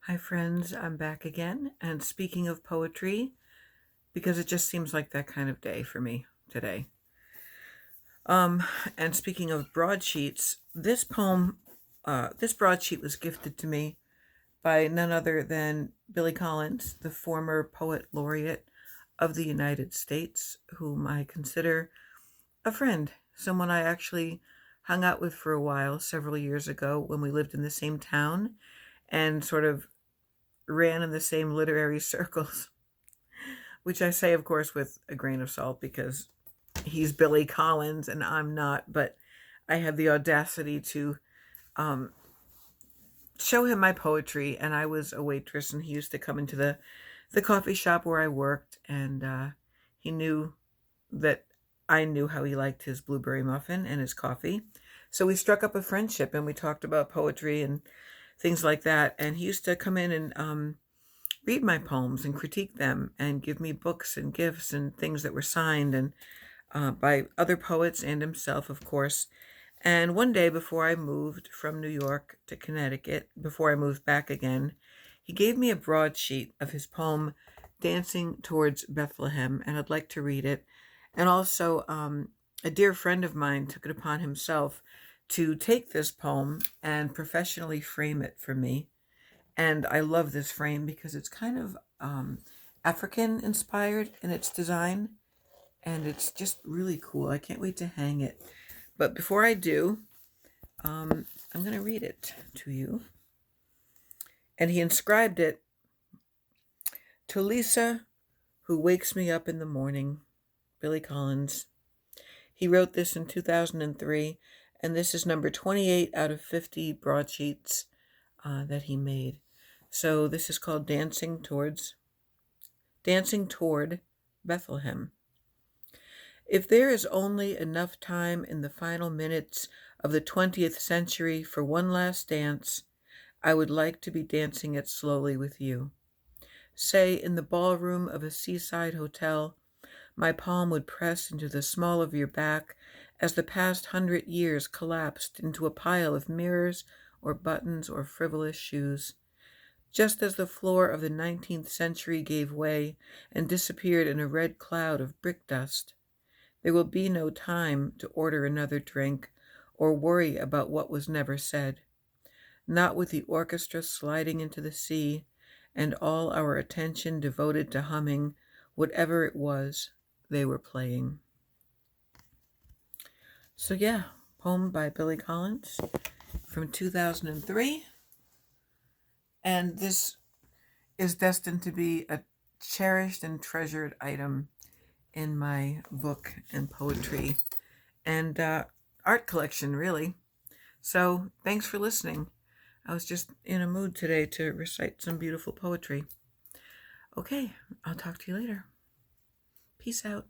Hi, friends. I'm back again. And speaking of poetry, because it just seems like that kind of day for me today. Um, and speaking of broadsheets, this broadsheet was gifted to me by none other than Billy Collins, the former poet laureate of the United States, whom I consider a friend, someone I actually hung out with for a while several years ago when we lived in the same town and sort of ran in the same literary circles. Which I say, of course, with a grain of salt because he's Billy Collins and I'm not, but I had the audacity to um, show him my poetry. And I was a waitress, and he used to come into the coffee shop where I worked, and he knew that I knew how he liked his blueberry muffin and his coffee. So we struck up a friendship, and we talked about poetry and things like that. And he used to come in and read my poems and critique them and give me books and gifts and things that were signed and by other poets and himself, of course. And one day before I moved from New York to Connecticut, before I moved back again, he gave me a broadsheet of his poem, Dancing Towards Bethlehem, and I'd like to read it. And also, a dear friend of mine took it upon himself to take this poem and professionally frame it for me. And I love this frame because it's kind of African inspired in its design. And it's just really cool. I can't wait to hang it. But before I do, I'm going to read it to you. And he inscribed it to Lisa, who wakes me up in the morning, Billy Collins. He wrote this in 2003, and this is number 28 out of 50 broadsheets that he made. So this is called Dancing Toward Bethlehem. If there is only enough time in the final minutes of the 20th century for one last dance, I would like to be dancing it slowly with you. Say, in the ballroom of a seaside hotel, my palm would press into the small of your back as the past 100 years collapsed into a pile of mirrors or buttons or frivolous shoes. Just as the floor of the 19th century gave way and disappeared in a red cloud of brick dust, there will be no time to order another drink or worry about what was never said. Not with the orchestra sliding into the sea and all our attention devoted to humming whatever it was they were playing. So, yeah, poem by Billy Collins from 2003. And this is destined to be a cherished and treasured item in my book and poetry and art collection, really. So, thanks for listening. I was just in a mood today to recite some beautiful poetry. Okay, I'll talk to you later. Peace out.